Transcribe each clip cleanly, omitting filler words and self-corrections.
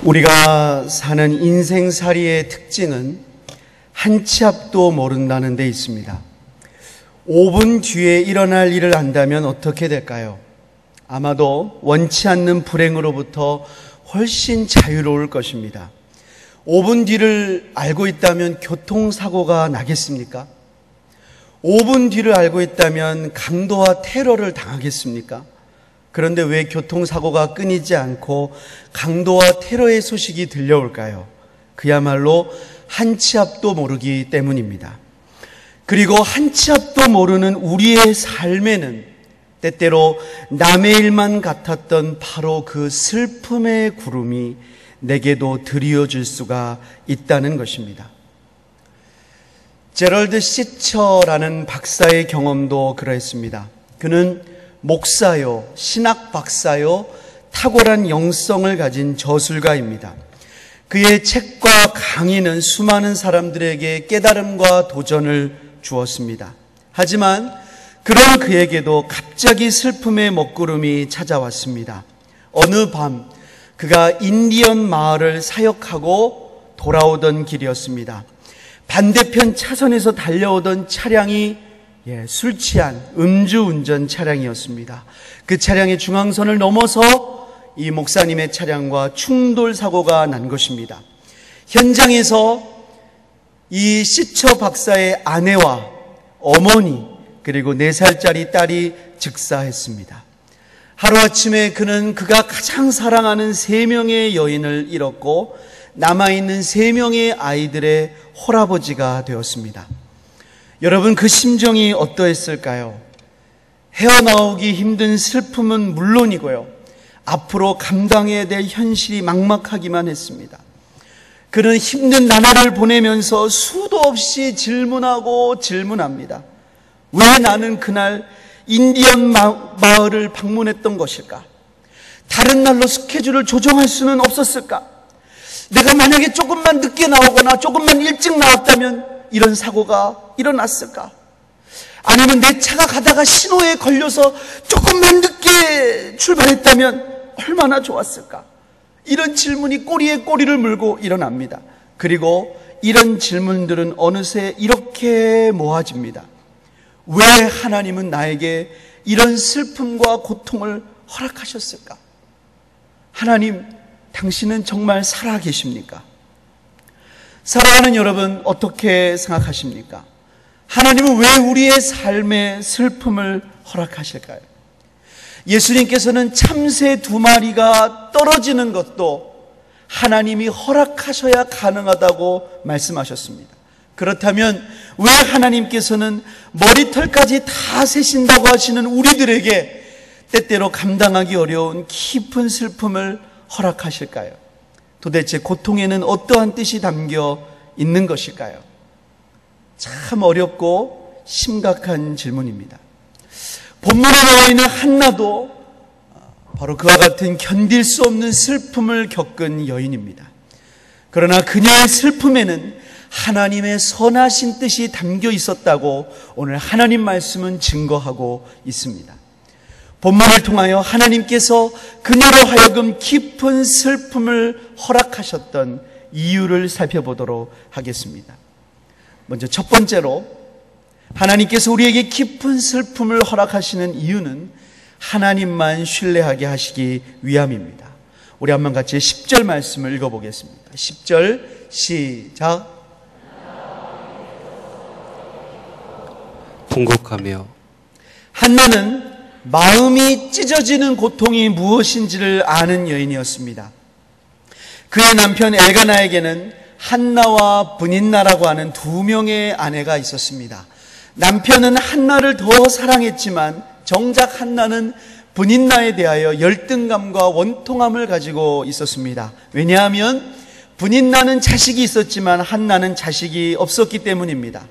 우리가 사는 인생살이의 특징은 한 치 앞도 모른다는 데 있습니다. 5분 뒤에 일어날 일을 안다면 어떻게 될까요? 아마도 원치 않는 불행으로부터 훨씬 자유로울 것입니다. 5분 뒤를 알고 있다면 교통사고가 나겠습니까? 5분 뒤를 알고 있다면 강도와 테러를 당하겠습니까? 그런데 왜 교통사고가 끊이지 않고 강도와 테러의 소식이 들려올까요? 그야말로 한 치 앞도 모르기 때문입니다. 그리고 한 치 앞도 모르는 우리의 삶에는 때때로 남의 일만 같았던 바로 그 슬픔의 구름이 내게도 드리워질 수가 있다는 것입니다. 제럴드 시처라는 박사의 경험도 그러했습니다. 그는 목사요, 신학 박사요, 탁월한 영성을 가진 저술가입니다. 그의 책과 강의는 수많은 사람들에게 깨달음과 도전을 주었습니다. 하지만 그런 그에게도 갑자기 슬픔의 먹구름이 찾아왔습니다. 어느 밤 그가 인디언 마을을 사역하고 돌아오던 길이었습니다. 반대편 차선에서 달려오던 차량이 술 취한 음주운전 차량이었습니다. 그 차량의 중앙선을 넘어서 이 목사님의 차량과 충돌 사고가 난 것입니다. 현장에서 이 시처 박사의 아내와 어머니 그리고 4살짜리 딸이 즉사했습니다. 하루아침에 그는 그가 가장 사랑하는 3명의 여인을 잃었고 남아있는 3명의 아이들의 홀아버지가 되었습니다. 여러분, 그 심정이 어떠했을까요? 헤어나오기 힘든 슬픔은 물론이고요, 앞으로 감당해야 될 현실이 막막하기만 했습니다. 그는 힘든 나날을 보내면서 수도 없이 질문하고 질문합니다. 왜 나는 그날 인디언 마을을 방문했던 것일까? 다른 날로 스케줄을 조정할 수는 없었을까? 내가 만약에 조금만 늦게 나오거나 조금만 일찍 나왔다면 이런 사고가 일어났을까? 아니면 내 차가 가다가 신호에 걸려서 조금만 늦게 출발했다면 얼마나 좋았을까? 이런 질문이 꼬리에 꼬리를 물고 일어납니다. 그리고 이런 질문들은 어느새 이렇게 모아집니다. 왜 하나님은 나에게 이런 슬픔과 고통을 허락하셨을까? 하나님, 당신은 정말 살아계십니까? 사랑하는 여러분, 어떻게 생각하십니까? 하나님은 왜 우리의 삶에 슬픔을 허락하실까요? 예수님께서는 참새 2마리가 떨어지는 것도 하나님이 허락하셔야 가능하다고 말씀하셨습니다. 그렇다면 왜 하나님께서는 머리털까지 다 세신다고 하시는 우리들에게 때때로 감당하기 어려운 깊은 슬픔을 허락하실까요? 도대체 고통에는 어떠한 뜻이 담겨 있는 것일까요? 참 어렵고 심각한 질문입니다. 본문에 나와 있는 한나도 바로 그와 같은 견딜 수 없는 슬픔을 겪은 여인입니다. 그러나 그녀의 슬픔에는 하나님의 선하신 뜻이 담겨 있었다고 오늘 하나님 말씀은 증거하고 있습니다. 본문을 통하여 하나님께서 그녀로 하여금 깊은 슬픔을 허락하셨던 이유를 살펴보도록 하겠습니다. 먼저 첫 번째로, 하나님께서 우리에게 깊은 슬픔을 허락하시는 이유는 하나님만 신뢰하게 하시기 위함입니다. 우리 한번 같이 10절 말씀을 읽어보겠습니다. 10절 시작. 통곡하며. 한나는 마음이 찢어지는 고통이 무엇인지를 아는 여인이었습니다. 그의 남편 엘가나에게는 한나와 브닌나라고 하는 2명의 아내가 있었습니다. 남편은 한나를 더 사랑했지만 정작 한나는 브닌나에 대하여 열등감과 원통함을 가지고 있었습니다. 왜냐하면 브닌나는 자식이 있었지만 한나는 자식이 없었기 때문입니다.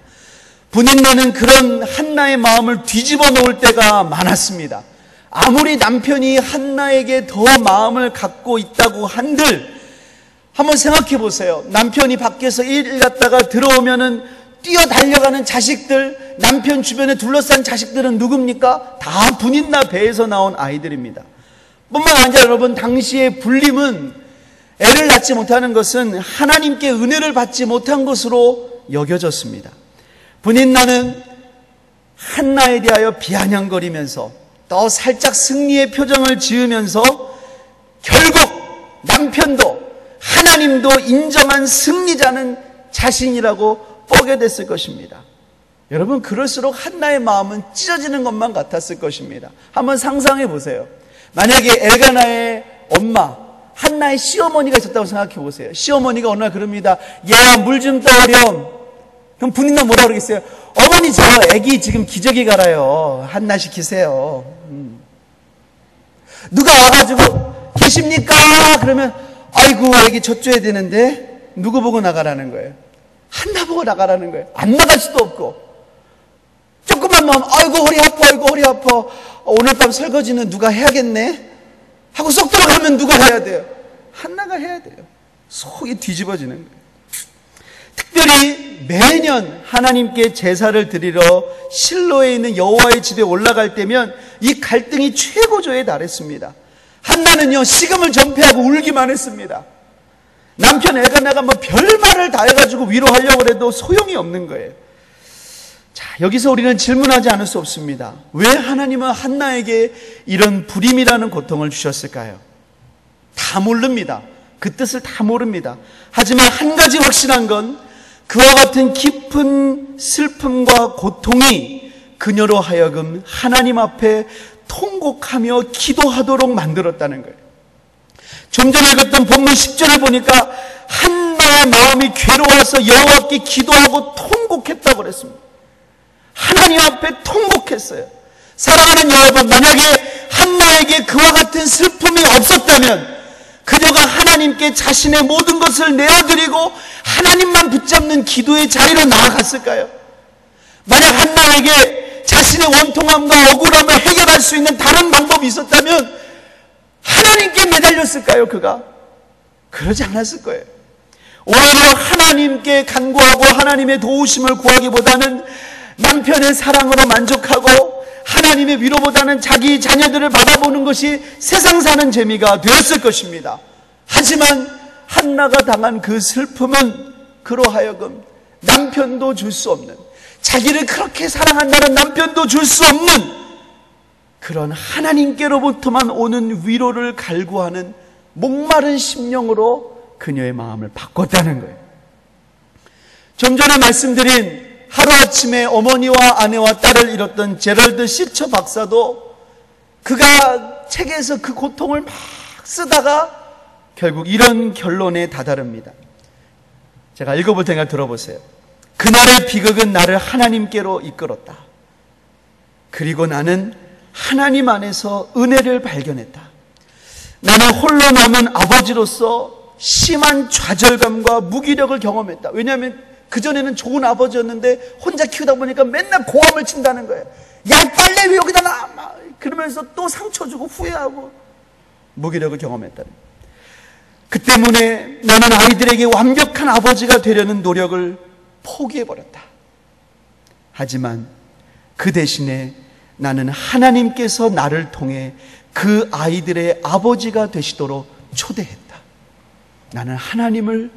브닌나는 그런 한나의 마음을 뒤집어 놓을 때가 많았습니다. 아무리 남편이 한나에게 더 마음을 갖고 있다고 한들, 한번 생각해 보세요. 남편이 밖에서 일 갔다가 들어오면은 뛰어 달려가는 자식들, 남편 주변에 둘러싼 자식들은 누굽니까? 다 브닌나 배에서 나온 아이들입니다. 뿐만 아니라 여러분, 당시의 불림은 애를 낳지 못하는 것은 하나님께 은혜를 받지 못한 것으로 여겨졌습니다. 분인나는 한나에 대하여 비아냥거리면서 또 살짝 승리의 표정을 지으면서 결국 남편도 하나님도 인정한 승리자는 자신이라고 뽀게 됐을 것입니다. 여러분, 그럴수록 한나의 마음은 찢어지는 것만 같았을 것입니다. 한번 상상해 보세요. 만약에 엘가나의 엄마, 한나의 시어머니가 있었다고 생각해 보세요. 시어머니가 어느 날 그럽니다. 얘야, 물 좀 떠오렴. 그럼 분인나 뭐라 그러겠어요? 어머니, 저 애기 지금 기저귀 갈아요. 한나 시키세요. 누가 와가지고 계십니까? 그러면 아이고, 애기 젖줘야 되는데 누구 보고 나가라는 거예요? 한나 보고 나가라는 거예요. 안 나갈 수도 없고, 조금만 마음, 아이고 허리 아파, 아이고 허리 아파, 오늘 밤 설거지는 누가 해야겠네 하고 쏙 들어가면 누가 해야 돼요? 한나가 해야 돼요. 속이 뒤집어지는 거예요. 특별히 매년 하나님께 제사를 드리러 실로에 있는 여호와의 집에 올라갈 때면 이 갈등이 최고조에 달했습니다. 한나는요, 식음을 전폐하고 울기만 했습니다. 남편 엘가나가 뭐 별말을 다 해가지고 위로하려고 해도 소용이 없는 거예요. 자, 여기서 우리는 질문하지 않을 수 없습니다. 왜 하나님은 한나에게 이런 불임이라는 고통을 주셨을까요? 다 모릅니다. 그 뜻을 다 모릅니다. 하지만 한 가지 확실한 건 그와 같은 깊은 슬픔과 고통이 그녀로 하여금 하나님 앞에 통곡하며 기도하도록 만들었다는 거예요. 좀 전에 읽었던 본문 10절을 보니까 한나의 마음이 괴로워서 여호와께 기도하고 통곡했다고 그랬습니다. 하나님 앞에 통곡했어요. 사랑하는 여러분, 만약에 한나에게 그와 같은 슬픔이 없었다면 그녀가 하나님께 자신의 모든 것을 내어드리고 하나님만 붙잡는 기도의 자리로 나아갔을까요? 만약 한나에게 자신의 원통함과 억울함을 해결할 수 있는 다른 방법이 있었다면 하나님께 매달렸을까요? 그가? 그러지 않았을 거예요. 오히려 하나님께 간구하고 하나님의 도우심을 구하기보다는 남편의 사랑으로 만족하고 하나님의 위로보다는 자기 자녀들을 바라보는 것이 세상 사는 재미가 되었을 것입니다. 하지만 한나가 당한 그 슬픔은 그로 하여금 남편도 줄 수 없는, 자기를 그렇게 사랑한다는 남편도 줄 수 없는 그런 하나님께로부터만 오는 위로를 갈구하는 목마른 심령으로 그녀의 마음을 바꿨다는 거예요. 좀 전에 말씀드린 하루아침에 어머니와 아내와 딸을 잃었던 제럴드 시처 박사도 그가 책에서 그 고통을 막 쓰다가 결국 이런 결론에 다다릅니다. 제가 읽어볼 테니까 들어보세요. 그날의 비극은 나를 하나님께로 이끌었다. 그리고 나는 하나님 안에서 은혜를 발견했다. 나는 홀로 남은 아버지로서 심한 좌절감과 무기력을 경험했다. 왜냐하면 그전에는 좋은 아버지였는데 혼자 키우다 보니까 맨날 고함을 친다는 거예요. 야, 빨래 왜 여기다 놔! 그러면서 또 상처 주고 후회하고 무기력을 경험했다는 거예요. 그 때문에 나는 아이들에게 완벽한 아버지가 되려는 노력을 포기해버렸다. 하지만 그 대신에 나는 하나님께서 나를 통해 그 아이들의 아버지가 되시도록 초대했다. 나는 하나님을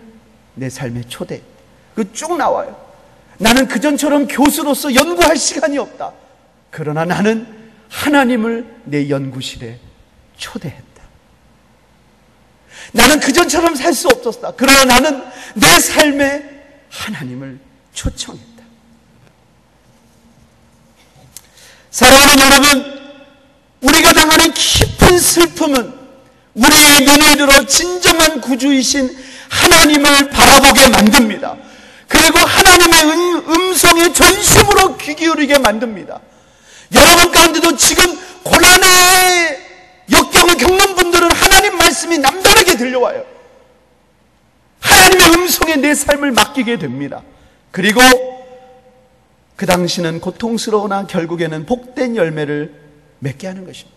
내 삶에 초대했다. 그 쭉 나와요. 나는 그전처럼 교수로서 연구할 시간이 없다. 그러나 나는 하나님을 내 연구실에 초대했다. 나는 그전처럼 살 수 없었다. 그러나 나는 내 삶에 하나님을 초청했다. 사랑하는 여러분, 우리가 당하는 깊은 슬픔은 우리의 눈을 들어 진정한 구주이신 하나님을 바라보게 만듭니다. 그리고 하나님의 음성에 전심으로 귀 기울이게 만듭니다. 여러분 가운데도 지금 고난의 역경을 겪는 분들은 하나님 말씀이 남다르게 들려와요. 하나님의 음성에 내 삶을 맡기게 됩니다. 그리고 그 당시는 고통스러우나 결국에는 복된 열매를 맺게 하는 것입니다.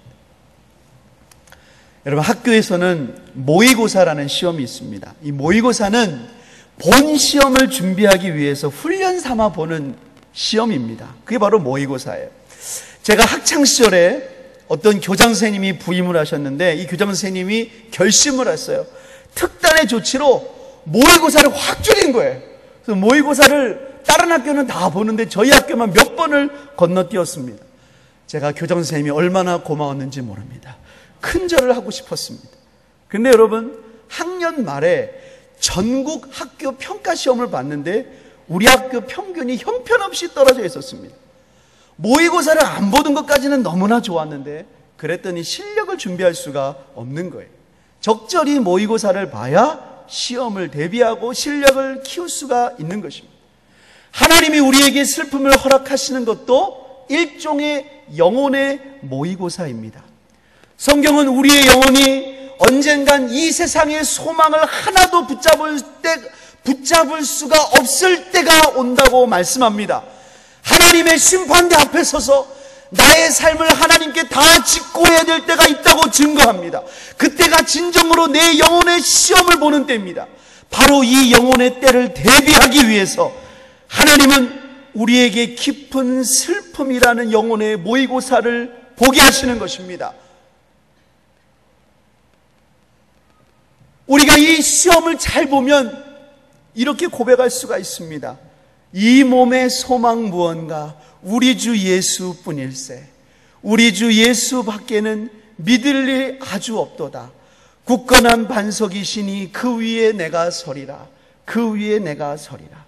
여러분, 학교에서는 모의고사라는 시험이 있습니다. 이 모의고사는 본 시험을 준비하기 위해서 훈련 삼아 보는 시험입니다. 그게 바로 모의고사예요. 제가 학창시절에 어떤 교장 선생님이 부임을 하셨는데 이 교장 선생님이 결심을 했어요. 특단의 조치로 모의고사를 확 줄인 거예요. 그래서 모의고사를 다른 학교는 다 보는데 저희 학교만 몇 번을 건너뛰었습니다. 제가 교장 선생님이 얼마나 고마웠는지 모릅니다. 큰절을 하고 싶었습니다. 근데 여러분, 학년 말에 전국 학교 평가 시험을 봤는데 우리 학교 평균이 형편없이 떨어져 있었습니다. 모의고사를 안 보던 것까지는 너무나 좋았는데 그랬더니 실력을 준비할 수가 없는 거예요. 적절히 모의고사를 봐야 시험을 대비하고 실력을 키울 수가 있는 것입니다. 하나님이 우리에게 슬픔을 허락하시는 것도 일종의 영혼의 모의고사입니다. 성경은 우리의 영혼이 언젠간 이 세상의 소망을 하나도 붙잡을 수가 없을 때가 온다고 말씀합니다. 하나님의 심판대 앞에 서서 나의 삶을 하나님께 다 짓고해야 될 때가 있다고 증거합니다. 그때가 진정으로 내 영혼의 시험을 보는 때입니다. 바로 이 영혼의 때를 대비하기 위해서 하나님은 우리에게 깊은 슬픔이라는 영혼의 모의고사를 보게 하시는 것입니다. 우리가 이 시험을 잘 보면 이렇게 고백할 수가 있습니다. 이 몸의 소망 무언가 우리 주 예수뿐일세. 우리 주 예수 밖에는 믿을 일 아주 없도다. 굳건한 반석이시니 그 위에 내가 서리라. 그 위에 내가 서리라.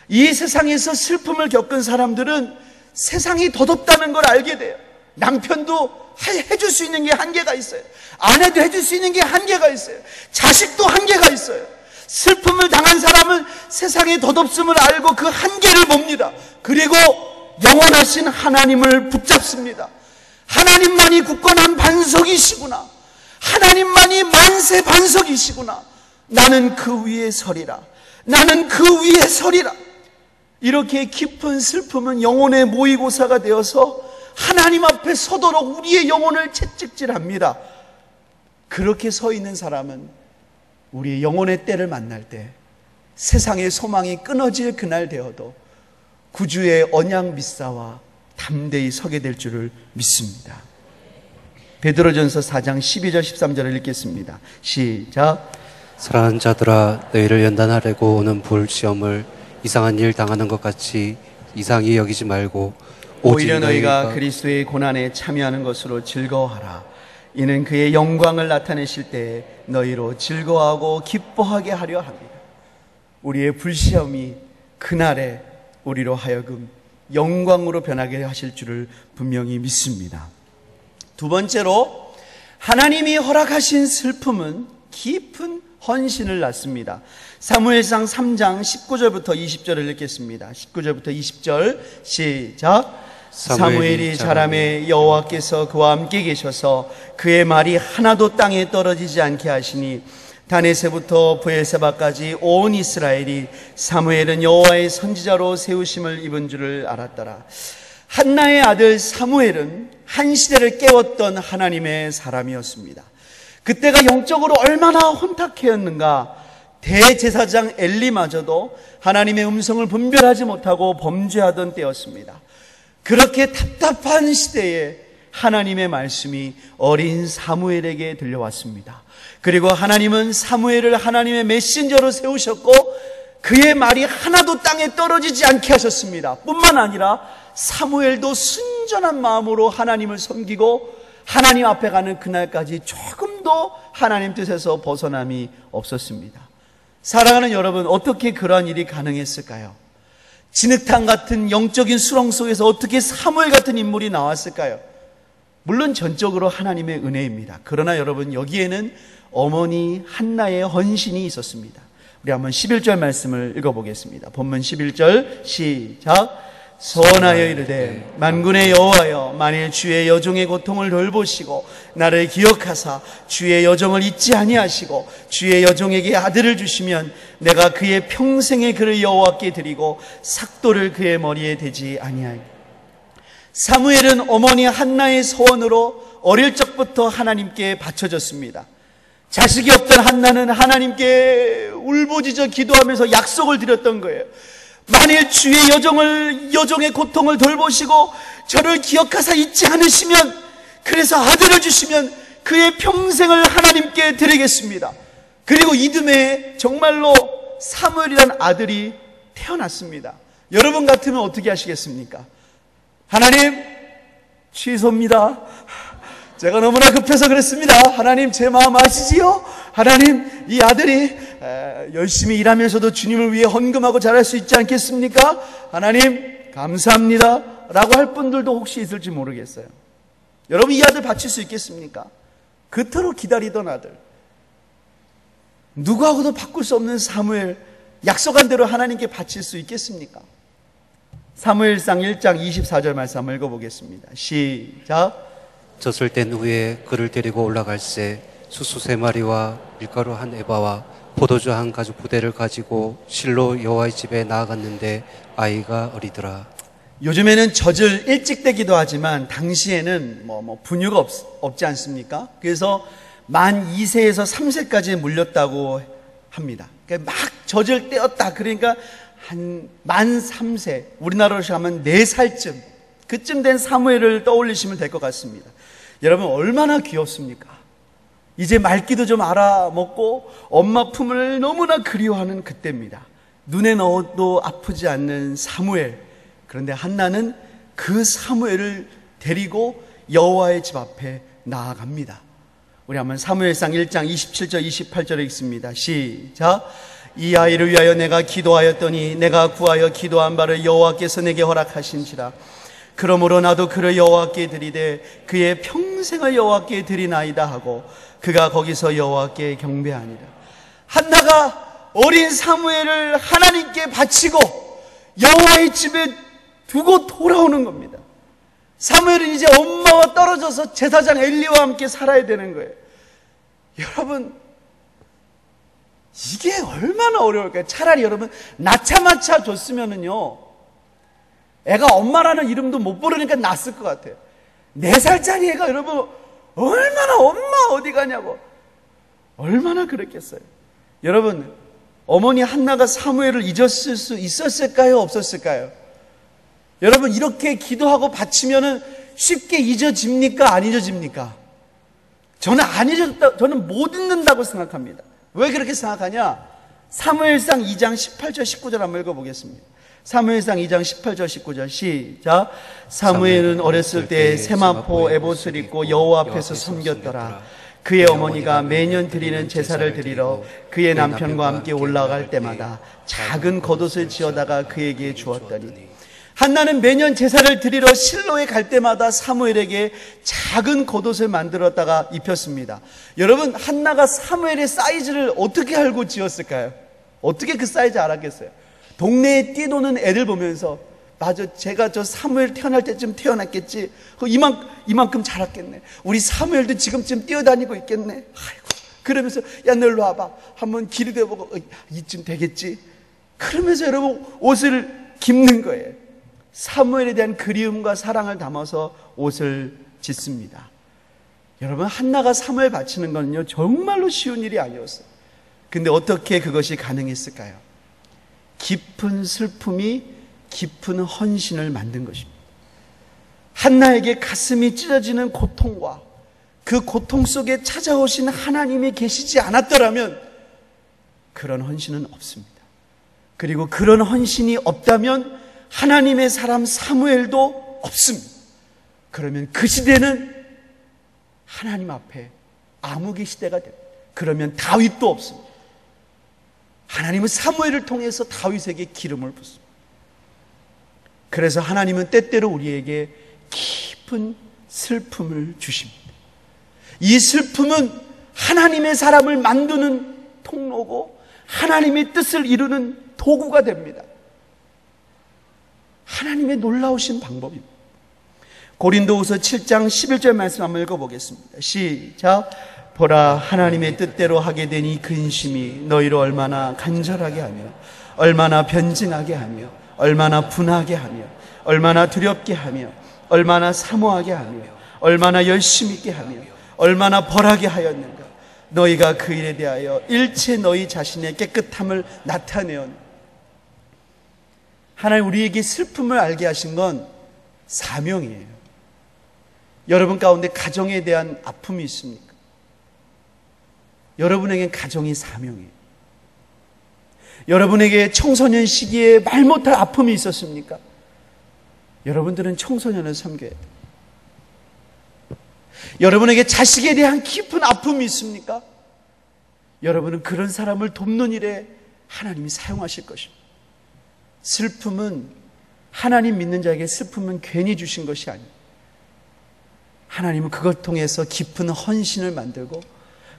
이 세상에서 슬픔을 겪은 사람들은 세상이 더덥다는 걸 알게 돼요. 남편도 해줄 수 있는 게 한계가 있어요. 아내도 해줄 수 있는 게 한계가 있어요. 자식도 한계가 있어요. 슬픔을 당한 사람은 세상의 덧없음을 알고 그 한계를 봅니다. 그리고 영원하신 하나님을 붙잡습니다. 하나님만이 굳건한 반석이시구나. 하나님만이 만세 반석이시구나. 나는 그 위에 서리라. 나는 그 위에 서리라. 이렇게 깊은 슬픔은 영혼의 모의고사가 되어서 하나님 앞에 서도록 우리의 영혼을 채찍질합니다. 그렇게 서 있는 사람은 우리의 영혼의 때를 만날 때 세상의 소망이 끊어질 그날 되어도 구주의 언약 믿사와 담대히 서게 될 줄을 믿습니다. 베드로전서 4장 12절 13절을 읽겠습니다. 시작. 사랑하는 자들아, 너희를 연단하려고 오는 불시험을 이상한 일 당하는 것 같이 이상히 여기지 말고 오히려 너희가 그리스도의 고난에 참여하는 것으로 즐거워하라. 이는 그의 영광을 나타내실 때 너희로 즐거워하고 기뻐하게 하려 합니다. 우리의 불시험이 그날에 우리로 하여금 영광으로 변하게 하실 줄을 분명히 믿습니다. 두 번째로 하나님이 허락하신 슬픔은 깊은 헌신을 낳습니다. 사무엘상 3장 19절부터 20절을 읽겠습니다. 19절부터 20절 시작. 사무엘이 자라매 여호와께서 그와 함께 계셔서 그의 말이 하나도 땅에 떨어지지 않게 하시니 다네세부터 브엘세바까지 온 이스라엘이 사무엘은 여호와의 선지자로 세우심을 입은 줄을 알았더라. 한나의 아들 사무엘은 한 시대를 깨웠던 하나님의 사람이었습니다. 그때가 영적으로 얼마나 혼탁했는가. 대제사장 엘리마저도 하나님의 음성을 분별하지 못하고 범죄하던 때였습니다. 그렇게 답답한 시대에 하나님의 말씀이 어린 사무엘에게 들려왔습니다. 그리고 하나님은 사무엘을 하나님의 메신저로 세우셨고 그의 말이 하나도 땅에 떨어지지 않게 하셨습니다. 뿐만 아니라 사무엘도 순전한 마음으로 하나님을 섬기고 하나님 앞에 가는 그날까지 조금도 하나님 뜻에서 벗어남이 없었습니다. 사랑하는 여러분, 어떻게 그러한 일이 가능했을까요? 진흙탕 같은 영적인 수렁 속에서 어떻게 사무엘 같은 인물이 나왔을까요? 물론 전적으로 하나님의 은혜입니다. 그러나 여러분, 여기에는 어머니 한나의 헌신이 있었습니다. 우리 한번 11절 말씀을 읽어보겠습니다. 본문 11절 시작. 소원하여 이르되 만군의 여호와여, 만일 주의 여종의 고통을 돌보시고 나를 기억하사 주의 여종을 잊지 아니하시고 주의 여종에게 아들을 주시면 내가 그의 평생의 그를 여호와께 드리고 삭도를 그의 머리에 대지 아니하리니. 사무엘은 어머니 한나의 소원으로 어릴 적부터 하나님께 바쳐졌습니다. 자식이 없던 한나는 하나님께 울부짖어 기도하면서 약속을 드렸던 거예요. 만일 주의 여종의 고통을 돌보시고 저를 기억하사 잊지 않으시면, 그래서 아들을 주시면 그의 평생을 하나님께 드리겠습니다. 그리고 이듬해 정말로 사무엘이라는 아들이 태어났습니다. 여러분 같으면 어떻게 하시겠습니까? 하나님, 취소입니다. 제가 너무나 급해서 그랬습니다. 하나님, 제 마음 아시지요? 하나님, 이 아들이 열심히 일하면서도 주님을 위해 헌금하고 잘할 수 있지 않겠습니까? 하나님, 감사합니다. 라고 할 분들도 혹시 있을지 모르겠어요. 여러분, 이 아들 바칠 수 있겠습니까? 그토록 기다리던 아들, 누구하고도 바꿀 수 없는 사무엘, 약속한 대로 하나님께 바칠 수 있겠습니까? 사무엘상 1장 24절 말씀 한번 읽어보겠습니다. 시작. 젖을 뗀 후에 그를 데리고 올라갈새 수수 3마리와 밀가루 한 에바와 포도주 한 가죽 부대를 가지고 실로 여호와의 집에 나아갔는데 아이가 어리더라. 요즘에는 젖을 일찍 떼기도 하지만 당시에는 분유가 없지 않습니까? 그래서 만 2세에서 3세까지 물렸다고 합니다. 그러니까 막 젖을 떼었다. 그러니까 만 3세, 우리나라로 하면 4살쯤, 그쯤 된 사무엘을 떠올리시면 될 것 같습니다. 여러분, 얼마나 귀엽습니까? 이제 말귀도 좀 알아먹고 엄마 품을 너무나 그리워하는 그때입니다. 눈에 넣어도 아프지 않는 사무엘. 그런데 한나는 그 사무엘을 데리고 여호와의 집 앞에 나아갑니다. 우리 한번 사무엘상 1장 27절 28절에 읽습니다. 시작. 이 아이를 위하여 내가 기도하였더니 내가 구하여 기도한 바를 여호와께서 내게 허락하신지라. 그러므로 나도 그를 여호와께 드리되 그의 평생을 여호와께 드리나이다 하고 그가 거기서 여호와께 경배하니라. 한나가 어린 사무엘을 하나님께 바치고 여호와의 집에 두고 돌아오는 겁니다. 사무엘은 이제 엄마와 떨어져서 제사장 엘리와 함께 살아야 되는 거예요. 여러분, 이게 얼마나 어려울까요? 차라리 여러분 낳자마자 줬으면은요, 애가 엄마라는 이름도 못 부르니까 낫을 것 같아요. 4살짜리 애가 여러분 얼마나 엄마 어디 가냐고 얼마나 그랬겠어요. 여러분, 어머니 한나가 사무엘을 잊었을 수 있었을까요? 없었을까요? 여러분, 이렇게 기도하고 바치면은 쉽게 잊어집니까? 안 잊어집니까? 저는 안 잊었다, 저는 못 잊는다고 생각합니다. 왜 그렇게 생각하냐? 사무엘상 2장 18절 19절 한번 읽어보겠습니다. 사무엘상 2장 18절 19절 시작. 사무엘은 어렸을 때 세마포 에봇을 입고 여호와 앞에서 섬겼더라. 그의 어머니가 매년 드리는 제사를 드리러 그의 남편과 함께 올라갈 때마다 작은 겉옷을 지어다가 그에게 주었더니, 한나는 매년 제사를 드리러 실로에 갈 때마다 사무엘에게 작은 겉옷을 만들었다가 입혔습니다. 여러분, 한나가 사무엘의 사이즈를 어떻게 알고 지었을까요? 어떻게 그 사이즈 알았겠어요? 동네에 뛰노는 애들 보면서, 맞아, 제가 저 사무엘 태어날 때쯤 태어났겠지. 이만큼 자랐겠네. 우리 사무엘도 지금쯤 뛰어다니고 있겠네. 아이고. 그러면서, 야, 너 일로 와봐. 한번 길이 돼보고, 이쯤 되겠지. 그러면서 여러분 옷을 깁는 거예요. 사무엘에 대한 그리움과 사랑을 담아서 옷을 짓습니다. 여러분, 한나가 사무엘 바치는 건요, 정말로 쉬운 일이 아니었어요. 근데 어떻게 그것이 가능했을까요? 깊은 슬픔이 깊은 헌신을 만든 것입니다. 한나에게 가슴이 찢어지는 고통과 그 고통 속에 찾아오신 하나님이 계시지 않았더라면 그런 헌신은 없습니다. 그리고 그런 헌신이 없다면 하나님의 사람 사무엘도 없습니다. 그러면 그 시대는 하나님 앞에 암흑의 시대가 됩니다. 그러면 다윗도 없습니다. 하나님은 사무엘을 통해서 다윗에게 기름을 붓습니다. 그래서 하나님은 때때로 우리에게 깊은 슬픔을 주십니다. 이 슬픔은 하나님의 사람을 만드는 통로고 하나님의 뜻을 이루는 도구가 됩니다. 하나님의 놀라우신 방법입니다. 고린도후서 7장 11절 말씀 한번 읽어보겠습니다. 시작. 보라, 하나님의 뜻대로 하게 된 이 근심이 너희를 얼마나 간절하게 하며 얼마나 변증하게 하며 얼마나 분하게 하며 얼마나 두렵게 하며 얼마나 사모하게 하며 얼마나 열심 있게 하며 얼마나 벌하게 하였는가. 너희가 그 일에 대하여 일체 너희 자신의 깨끗함을 나타내었느니라. 하나님 우리에게 슬픔을 알게 하신 건 사명이에요. 여러분 가운데 가정에 대한 아픔이 있습니까? 여러분에겐 가정이 사명이에요. 여러분에게 청소년 시기에 말 못할 아픔이 있었습니까? 여러분들은 청소년을 섬겨야 돼요. 여러분에게 자식에 대한 깊은 아픔이 있습니까? 여러분은 그런 사람을 돕는 일에 하나님이 사용하실 것입니다. 슬픔은, 하나님 믿는 자에게 슬픔은 괜히 주신 것이 아니에요. 하나님은 그걸 통해서 깊은 헌신을 만들고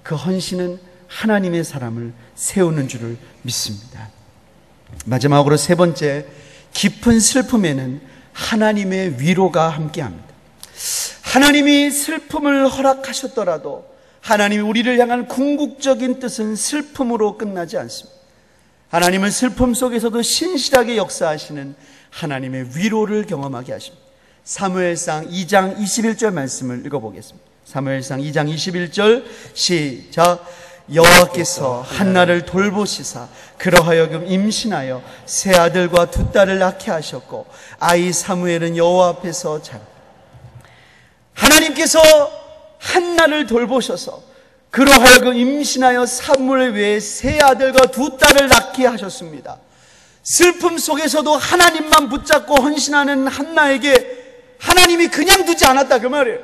그 헌신은 하나님의 사람을 세우는 줄을 믿습니다. 마지막으로 세 번째, 깊은 슬픔에는 하나님의 위로가 함께합니다. 하나님이 슬픔을 허락하셨더라도 하나님이 우리를 향한 궁극적인 뜻은 슬픔으로 끝나지 않습니다. 하나님은 슬픔 속에서도 신실하게 역사하시는 하나님의 위로를 경험하게 하십니다. 사무엘상 2장 21절 말씀을 읽어보겠습니다. 사무엘상 2장 21절 시작. 여호와께서 한나를 돌보시사 그러하여금 임신하여 세 아들과 두 딸을 낳게 하셨고 아이 사무엘은 여호와 앞에서 자라. 하나님께서 한나를 돌보셔서 그러하여금 임신하여 사무엘 외에 세 아들과 두 딸을 낳게 하셨습니다. 슬픔 속에서도 하나님만 붙잡고 헌신하는 한나에게 하나님이 그냥 두지 않았다 그 말이에요.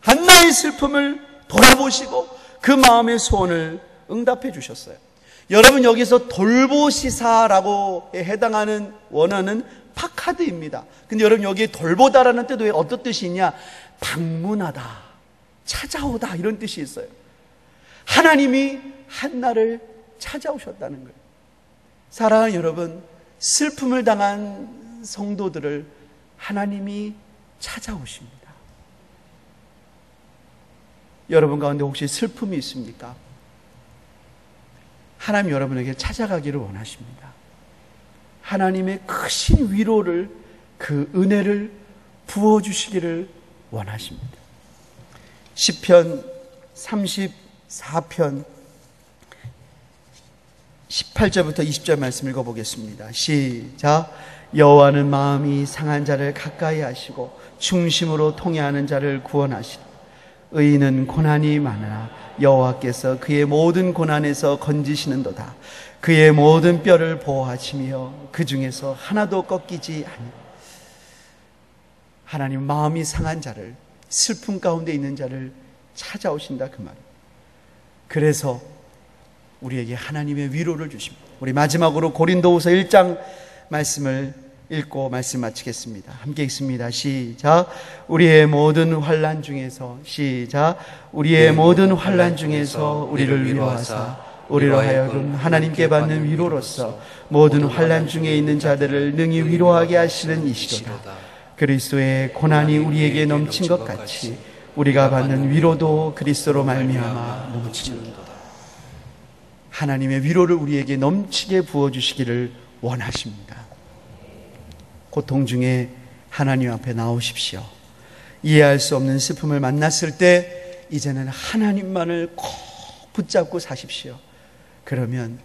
한나의 슬픔을 돌아보시고 그 마음의 소원을 응답해 주셨어요. 여러분, 여기서 돌보시사라고 해당하는 원어는 파카드입니다. 근데 여러분, 여기에 돌보다라는 뜻도 어떤 뜻이 있냐? 방문하다, 찾아오다, 이런 뜻이 있어요. 하나님이 한나를 찾아오셨다는 거예요. 사랑하는 여러분, 슬픔을 당한 성도들을 하나님이 찾아오십니다. 여러분 가운데 혹시 슬픔이 있습니까? 하나님 여러분에게 찾아가기를 원하십니다. 하나님의 크신 위로를, 그 은혜를 부어주시기를 원하십니다. 시편 34편 18절부터 20절 말씀 읽어보겠습니다. 시작. 여호와는 마음이 상한 자를 가까이 하시고 중심으로 통회하는 자를 구원하시리. 의인은 고난이 많으나 여호와께서 그의 모든 고난에서 건지시는도다. 그의 모든 뼈를 보호하시며 그 중에서 하나도 꺾이지 아니하리라. 하나님 마음이 상한 자를, 슬픔 가운데 있는 자를 찾아오신다 그 말입니다. 그래서 우리에게 하나님의 위로를 주십니다. 우리 마지막으로 고린도후서 1장 말씀을 읽고 말씀 마치겠습니다. 함께 읽습니다. 시작. 우리의 모든 환난 중에서 시작. 우리의 모든 환난 중에서 우리를 위로하사 우리로 하여금 하나님께 받는 위로로서 모든 환난 중에 있는 자들을 능히 위로하게 하시는 이시로다. 그리스도의 고난이 우리에게 넘친 것 같이 우리가 받는 위로도 그리스도로 말미암아 넘치는도다. 하나님의 위로를 우리에게 넘치게 부어주시기를 원하십니다. 고통 중에 하나님 앞에 나오십시오. 이해할 수 없는 슬픔을 만났을 때 이제는 하나님만을 꼭 붙잡고 사십시오. 그러면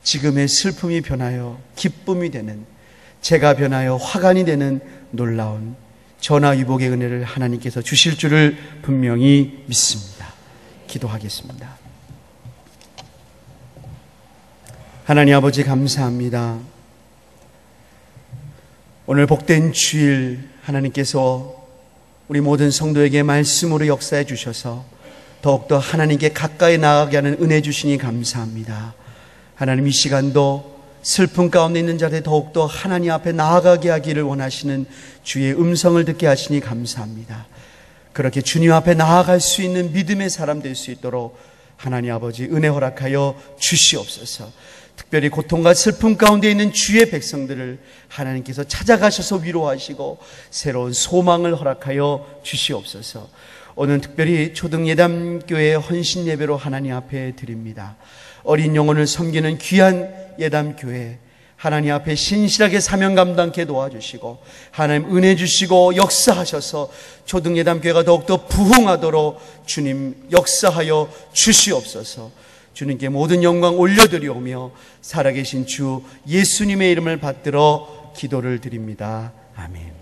지금의 슬픔이 변하여 기쁨이 되는, 재가 변하여 화관이 되는 놀라운 전화위복의 은혜를 하나님께서 주실 줄을 분명히 믿습니다. 기도하겠습니다. 하나님 아버지 감사합니다. 오늘 복된 주일 하나님께서 우리 모든 성도에게 말씀으로 역사해 주셔서 더욱더 하나님께 가까이 나아가게 하는 은혜 주시니 감사합니다. 하나님 이 시간도 슬픔 가운데 있는 자들 더욱더 하나님 앞에 나아가게 하기를 원하시는 주의 음성을 듣게 하시니 감사합니다. 그렇게 주님 앞에 나아갈 수 있는 믿음의 사람 될 수 있도록 하나님 아버지 은혜 허락하여 주시옵소서. 특별히 고통과 슬픔 가운데 있는 주의 백성들을 하나님께서 찾아가셔서 위로하시고 새로운 소망을 허락하여 주시옵소서. 오늘 특별히 초등예담교회 헌신 예배로 하나님 앞에 드립니다. 어린 영혼을 섬기는 귀한 예담교회 하나님 앞에 신실하게 사명 감당케 도와주시고 하나님 은혜 주시고 역사하셔서 초등예담교회가 더욱더 부흥하도록 주님 역사하여 주시옵소서. 주님께 모든 영광 올려드리오며 살아계신 주 예수님의 이름을 받들어 기도를 드립니다. 아멘.